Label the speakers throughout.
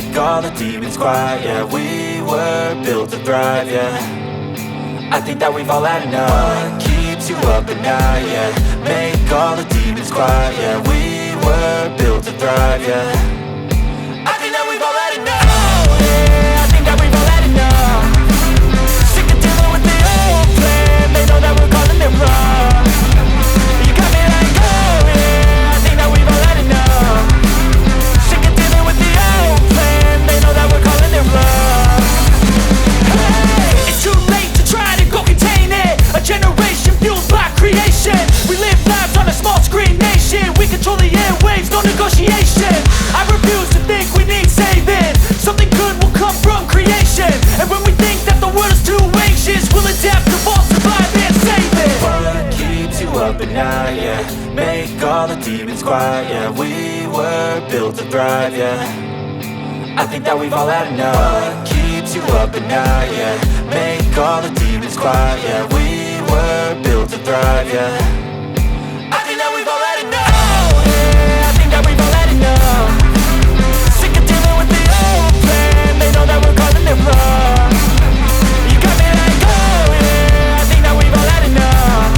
Speaker 1: make all the demons quiet. Yeah, we were built to thrive, yeah. I think that we've all had enough. What keeps you up at night, yeah. Make all the demons quiet. Yeah, we were built to thrive, yeah. I think that we've all had enough. Oh, yeah, I think that we've all had enough. Sick of dealing with the old plan. They know that we're calling it wrong. You got me like, oh yeah, I think that we've all had enough. Sick of dealing with the old plan. They know that we're calling it wrong. Hey, it's too late to try to go contain it. A generation fueled by creation. We live lives on a small screen nation. We control the airwaves, no negotiation. I refuse to think we need saving. Something good will come from creation. And when we think that the world is too anxious, we'll adapt, evolve, survive and save it. What keeps you up at night, yeah. Make all the demons quiet, yeah. We were built to thrive, yeah. I think that we've all had enough. What keeps you up at night, yeah. Make all the demons quiet, yeah. We were built to thrive, yeah. I think that we've all had enough. Oh yeah, I think that we've all had enough. Sick of dealing with the old plan. They know that we're calling it wrong. You got me like, oh yeah, I think that we've all had enough.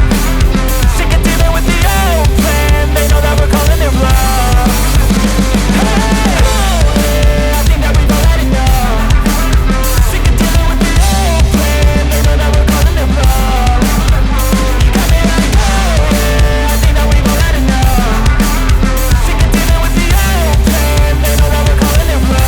Speaker 1: Sick of dealing with the old plan. They know that we're calling it wrong. Hey, oh yeah, I think that we've all had enough. Sick of dealing with the old plan. They know that we're calling it wrong. You got me like, oh yeah, I think that we've all had enough. Sick of dealing with the old plan. They know that we're calling it wrong.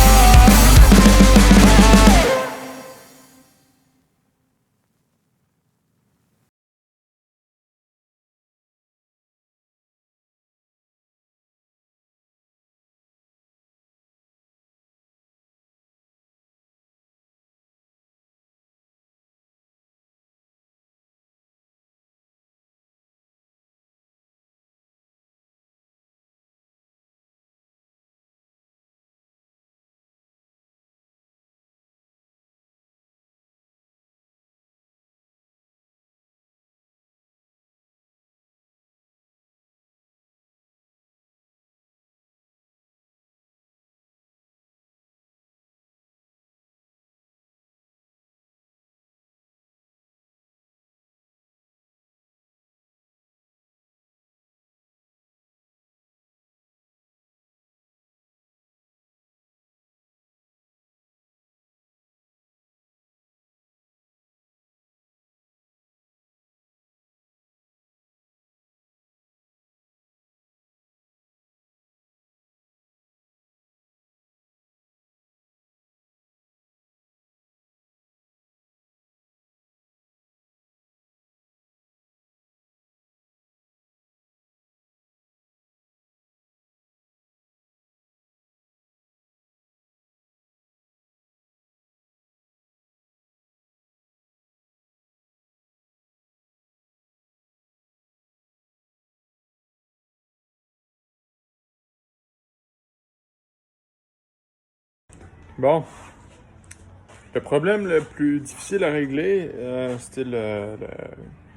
Speaker 2: Bon, le problème le plus difficile à régler, c'était le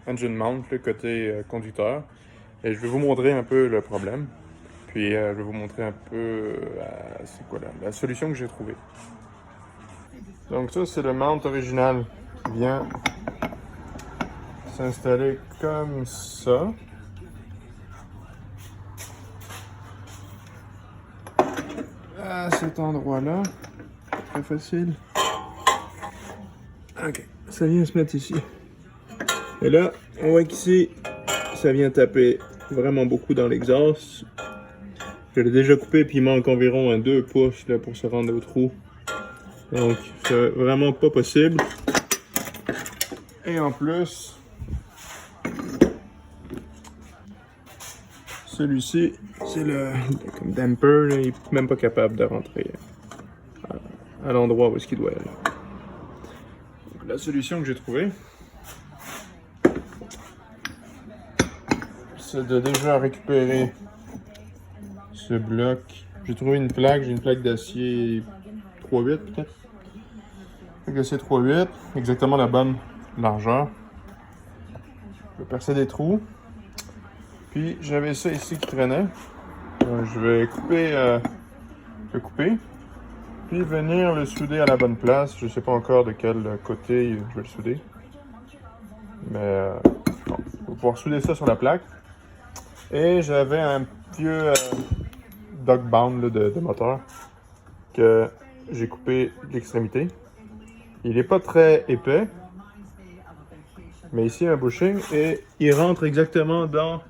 Speaker 2: engine mount, le côté conducteur. Et je vais vous montrer un peu le problème. Puis je vais vous montrer un peu c'est quoi la solution que j'ai trouvée. Donc ça, c'est le mount original qui vient s'installer comme ça. À cet endroit-là. Très facile. Ok, ça vient se mettre ici. Et là, on voit qu'ici, ça vient taper vraiment beaucoup dans l'exhaust. Je l'ai déjà coupé, puis il manque environ un 2 pouces là, pour se rendre au trou. Donc, c'est vraiment pas possible. Et en plus, celui-ci, c'est le comme damper, là, il est même pas capable de rentrer à l'endroit où est-ce qu'il doit aller. Donc, la solution que j'ai trouvée, c'est de déjà récupérer ce bloc. J'ai trouvé une plaque, j'ai une plaque d'acier 3/8 peut-être. Plaque d'acier 3/8, exactement la bonne largeur. Je vais percer des trous. Puis j'avais ça ici qui traînait. Je vais couper. Puis puis venir le souder à la bonne place. Je sais pas encore de quel côté je vais le souder. Mais bon, je vais pouvoir souder ça sur la plaque. Et j'avais un vieux dogbound là, de moteur que j'ai coupé l'extrémité. Il n'est pas très épais, mais ici un bushing et il rentre exactement dans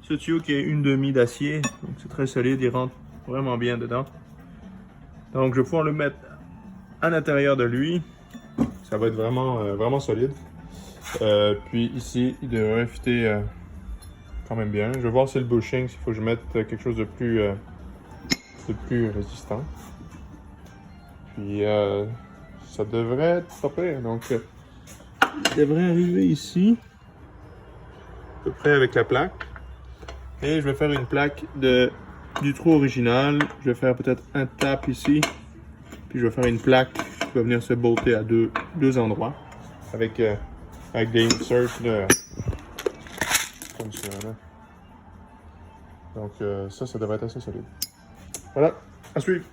Speaker 2: ce tuyau qui est une demi d'acier. Donc c'est très solide, il rentre vraiment bien dedans. Donc je vais pouvoir le mettre à l'intérieur de lui. Ça va être vraiment solide. Puis ici, il devrait fitter quand même bien. Je vais voir si le bushing, s'il faut que je mette quelque chose de plus résistant. Puis ça devrait être pas pire. Donc il devrait arriver ici, à peu près avec la plaque. Et je vais faire une plaque du trou original. Je vais faire peut-être un tap ici. Puis je vais faire une plaque qui va venir se bolter à deux endroits. Avec des inserts là, comme ça. Là. Donc ça devrait être assez solide. Voilà, à suivre.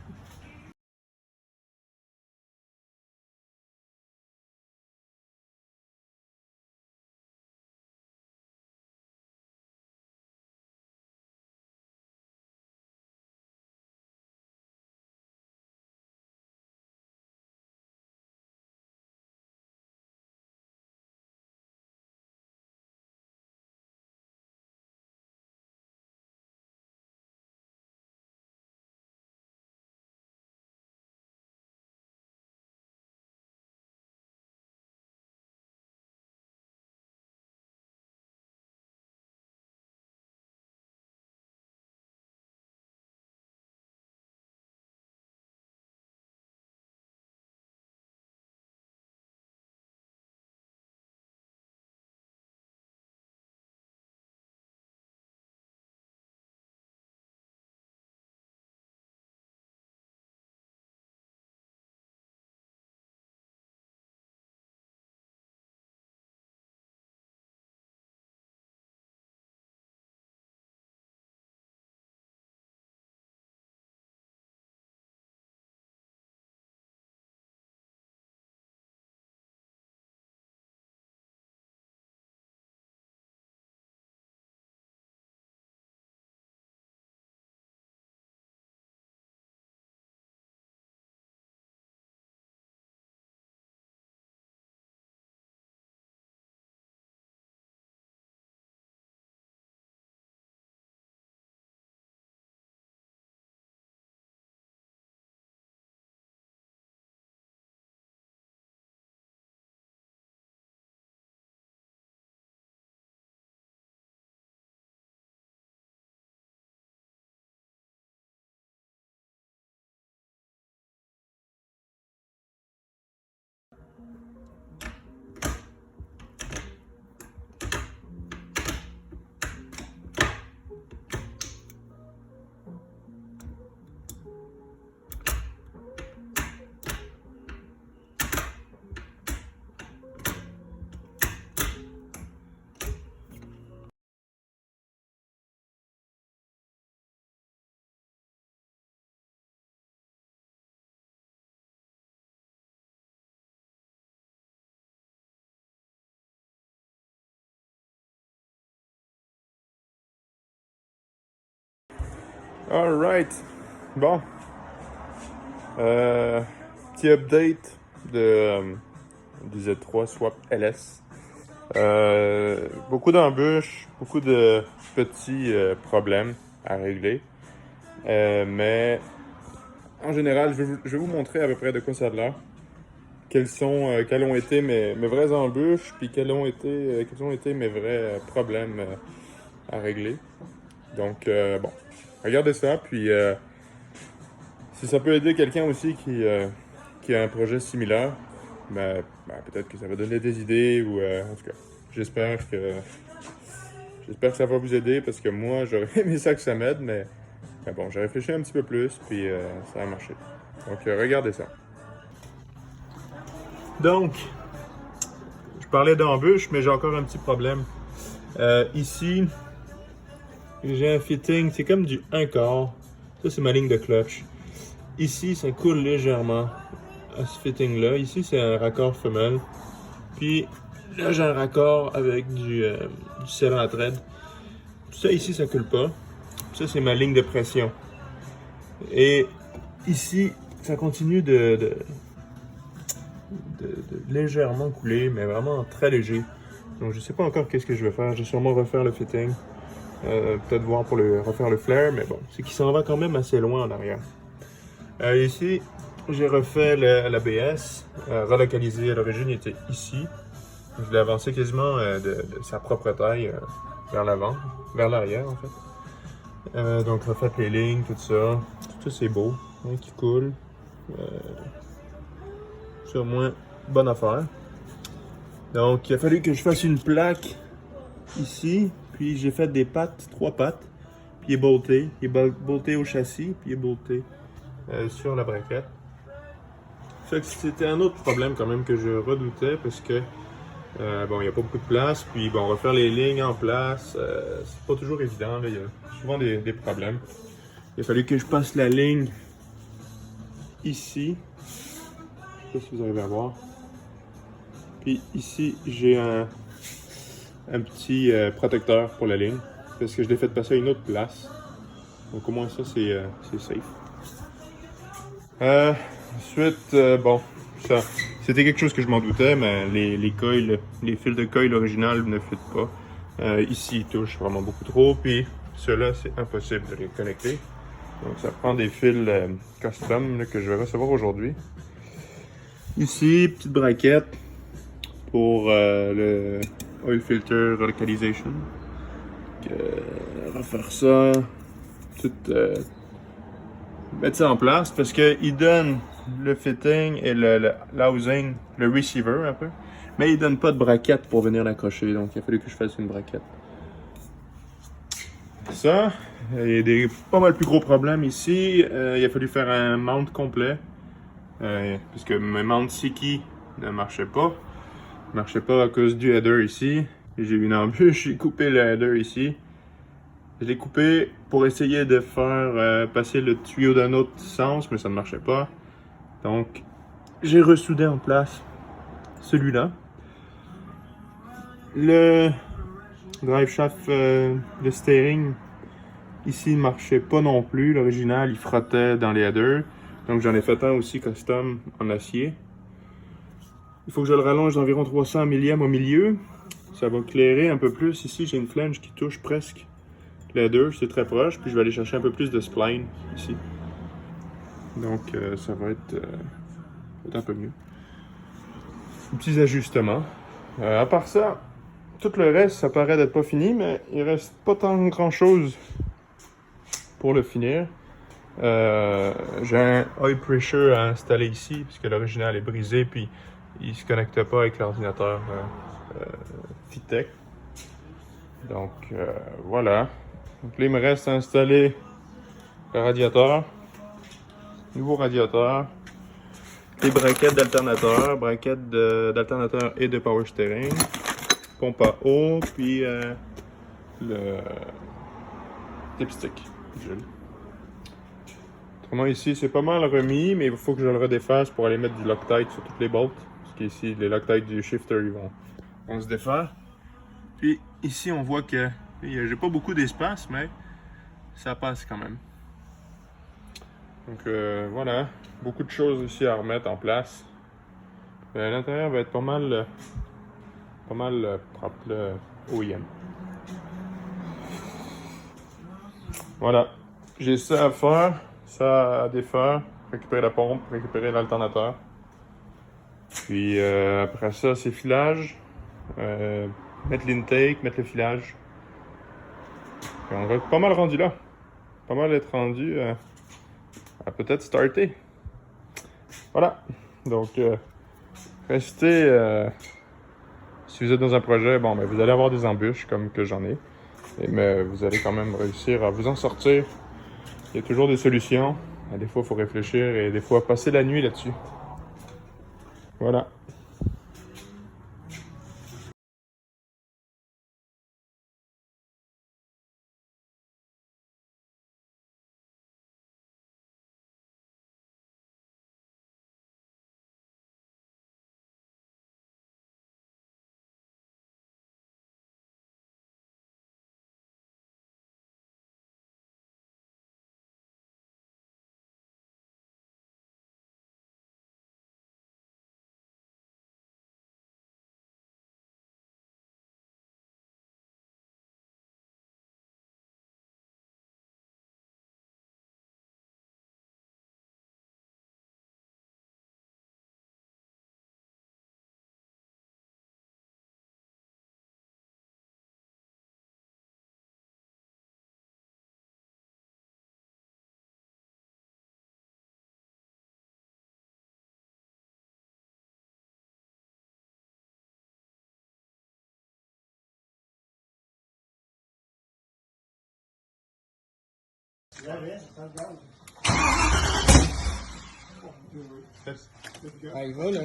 Speaker 2: Alright. Bon. Petit update du Z3 Swap LS. Beaucoup d'embûches, beaucoup de petits problèmes à régler. Mais en général, je vais vous montrer à peu près de quoi ça a l'air. Quelles ont été mes vraies embûches, puis quels ont été mes vrais problèmes à régler. Donc, bon, regardez ça, puis si ça peut aider quelqu'un aussi qui a un projet similaire, ben, peut-être que ça va donner des idées, ou en tout cas, j'espère que ça va vous aider, parce que moi, j'aurais aimé ça que ça m'aide, mais bon, j'ai réfléchi un petit peu plus, puis ça a marché. Donc, regardez ça. Donc, je parlais d'embûches, mais j'ai encore un petit problème. Ici, j'ai un fitting, c'est comme du 1/4. Ça, c'est ma ligne de clutch. ici, ça coule légèrement à ce fitting-là. Ici, c'est un raccord femelle. Puis là, j'ai un raccord avec du scellant à thread. Ça, ici, ça coule pas. Ça, c'est ma ligne de pression. Et ici, ça continue de légèrement couler, mais vraiment très léger. Donc, je sais pas encore qu'est-ce que je vais faire. Je vais sûrement refaire le fitting. Peut-être voir pour refaire le flare, mais bon, c'est qu'il s'en va quand même assez loin en arrière. Ici, j'ai refait l'ABS, relocalisé. À l'origine, il était ici. Je l'ai avancé quasiment de sa propre taille vers l'avant, vers l'arrière en fait. Donc, refait les lignes, tout ça. Tout ça, c'est beau, hein, qui coule. C'est au moins bonne affaire. Donc, il a fallu que je fasse une plaque ici, puis j'ai fait des pattes, 3 pattes, puis il est bolté. Il est bolté au châssis, puis il est bolté sur la braquette. Fait que c'était un autre problème quand même que je redoutais parce que bon, il n'y a pas beaucoup de place, puis bon, refaire les lignes en place, c'est pas toujours évident, là. Il y a souvent des problèmes. Il a fallu que je passe la ligne ici. Je sais pas si vous arrivez à voir. Puis ici, j'ai un petit protecteur pour la ligne, parce que je l'ai fait passer à une autre place. Donc au moins ça, c'est safe. Ensuite, bon, ça, c'était quelque chose que je m'en doutais, mais les coils, les fils de coil original ne fit pas. Ici, ils touchent vraiment beaucoup trop, puis ceux-là, c'est impossible de les connecter. Donc ça prend des fils custom là, que je vais recevoir aujourd'hui. Ici, petite braquette pour le oil filter relocalization. Refaire ça, tout mettre ça en place parce qu'il donne le fitting et le housing, le receiver un peu, mais il donne pas de braquette pour venir l'accrocher, donc il a fallu que je fasse une braquette. Ça, il y a des pas mal plus gros problèmes ici. Il a fallu faire un mount complet puisque mes mount Siki ne marchaient pas. Ne marchaient pas à cause du header ici. J'ai eu une embûche, j'ai coupé le header ici. Je l'ai coupé pour essayer de faire passer le tuyau d'un autre sens, mais ça ne marchait pas. Donc, j'ai ressoudé en place celui-là. Le drive shaft, le steering, ici, ne marchait pas non plus. L'original, il frottait dans les headers. Donc, j'en ai fait un aussi custom en acier. Il faut que je le rallonge d'environ 300 millièmes au milieu. Ça va clairer un peu plus. Ici, j'ai une flange qui touche presque les deux, c'est très proche. Puis je vais aller chercher un peu plus de spline ici. Donc ça va être un peu mieux. Petits ajustements. À part ça, tout le reste, ça paraît d'être pas fini, mais il reste pas tant grand chose pour le finir. J'ai un oil pressure à installer ici, puisque l'original est brisé, puis il se connecte pas avec l'ordinateur Fitech. Donc voilà. Donc là, il me reste à installer le radiateur, nouveau radiateur, les braquettes d'alternateur, d'alternateur et de power steering, pompe à eau, puis le dipstick. Autrement ici, c'est pas mal remis, mais il faut que je le redéfasse pour aller mettre du Loctite sur toutes les bolts. Parce qu'ici, les Loctite du shifter, ils vont se défaire. Puis ici, on voit que j'ai pas beaucoup d'espace, mais ça passe quand même. Donc voilà, beaucoup de choses ici à remettre en place. L'intérieur va être pas mal propre, le OEM. Voilà, j'ai ça à faire, ça à défaire, récupérer la pompe, récupérer l'alternateur. Puis après ça, c'est filage, mettre l'intake, mettre le filage. Puis on va être pas mal rendu là. Pas mal être rendu à peut-être starter. Voilà. Donc, restez. Si vous êtes dans un projet, bon, ben, vous allez avoir des embûches comme que j'en ai. Mais vous allez quand même réussir à vous en sortir. Il y a toujours des solutions. Des fois, il faut réfléchir et des fois, passer la nuit là-dessus. Voilà. Ah, il va, là.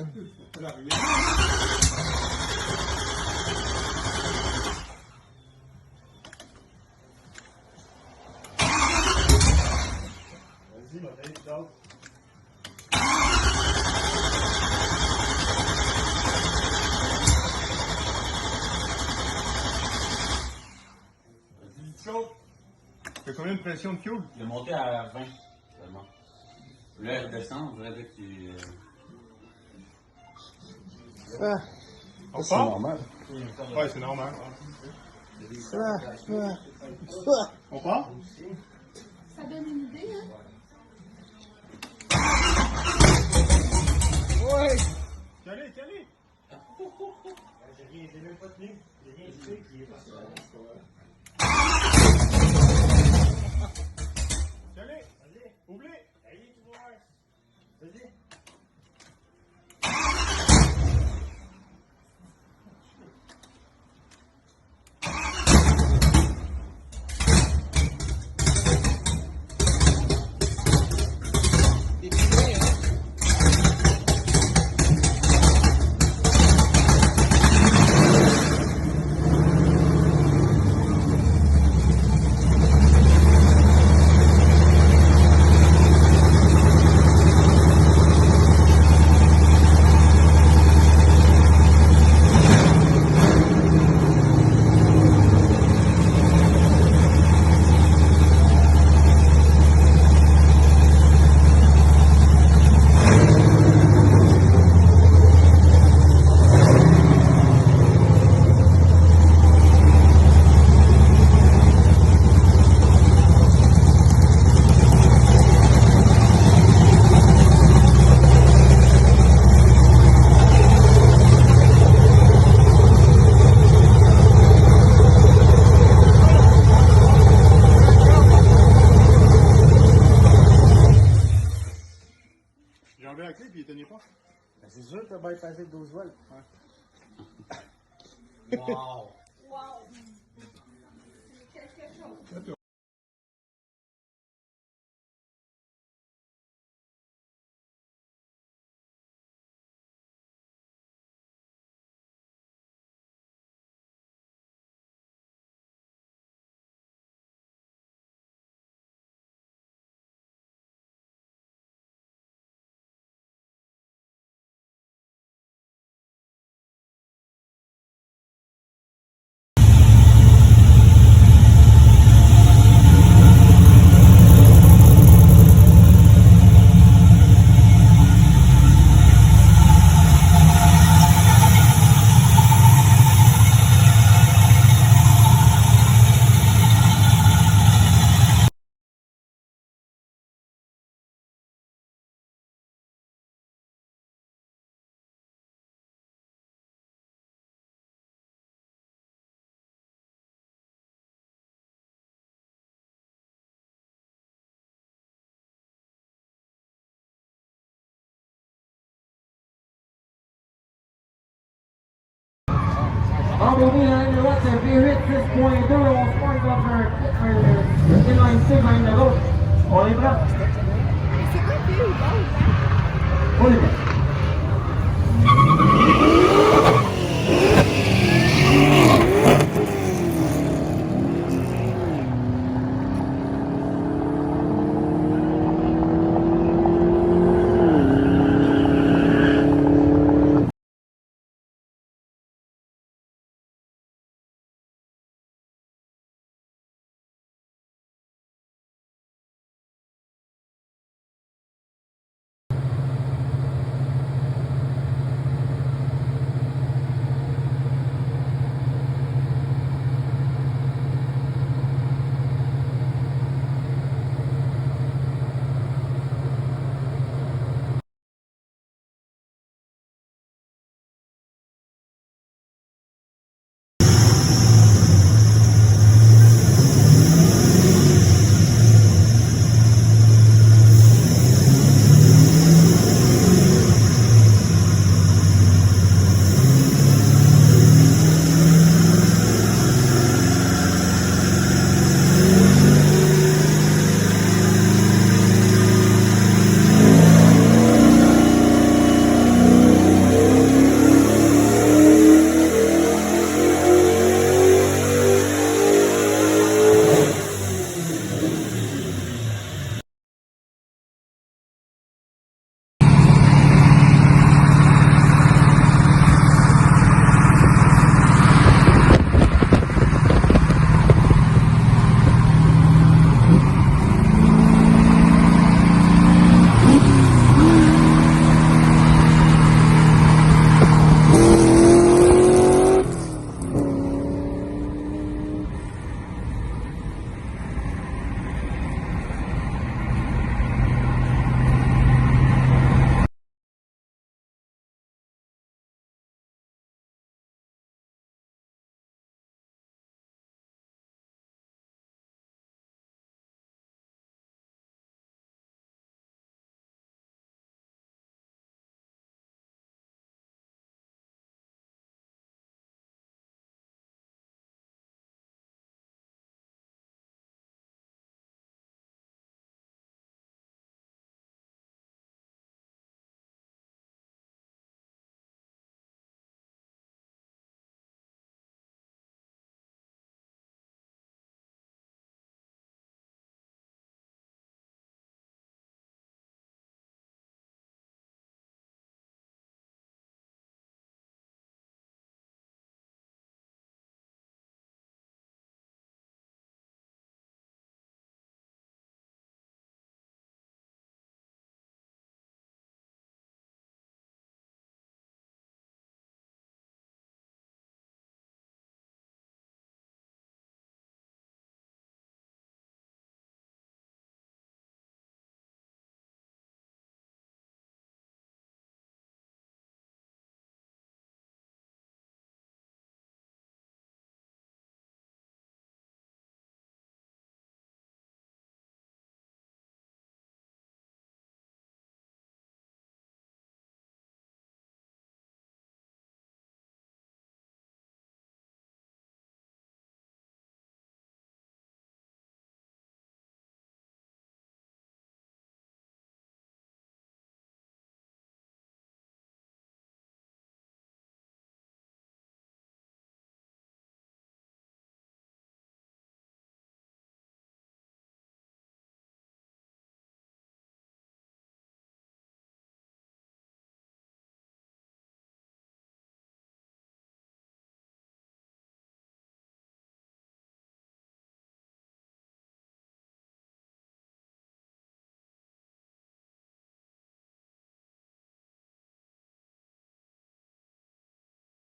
Speaker 3: Vas-y, ma belle, donc.
Speaker 2: T'as combien de pression de fuel?
Speaker 4: Il est monté à 20 seulement. Là, il redescend, on dirait que tu.
Speaker 2: On
Speaker 5: C'est
Speaker 2: part?
Speaker 5: normal.
Speaker 2: Ouais, c'est normal. On part?
Speaker 6: Ça donne une idée, hein?
Speaker 2: Calé, calé!
Speaker 3: J'ai même pas tenu. J'ai rien dit qui est passé.
Speaker 2: Calé!
Speaker 3: Vas-y.
Speaker 2: Oublie!
Speaker 3: Allez, tu vois. Vas-y.
Speaker 2: J'ai enlevé la clé puis il tenait pas.
Speaker 3: Ben, c'est sûr que t'as bypassé 12 volts.
Speaker 4: Wow!
Speaker 6: Wow! C'est quelque chose.
Speaker 7: Bumblebee à la droite, c'est V8 6.2, on se pointe dans un inline 6 vers la gauche. On est prêt?
Speaker 6: C'est quoi, puis ou pas?
Speaker 7: On est prêt.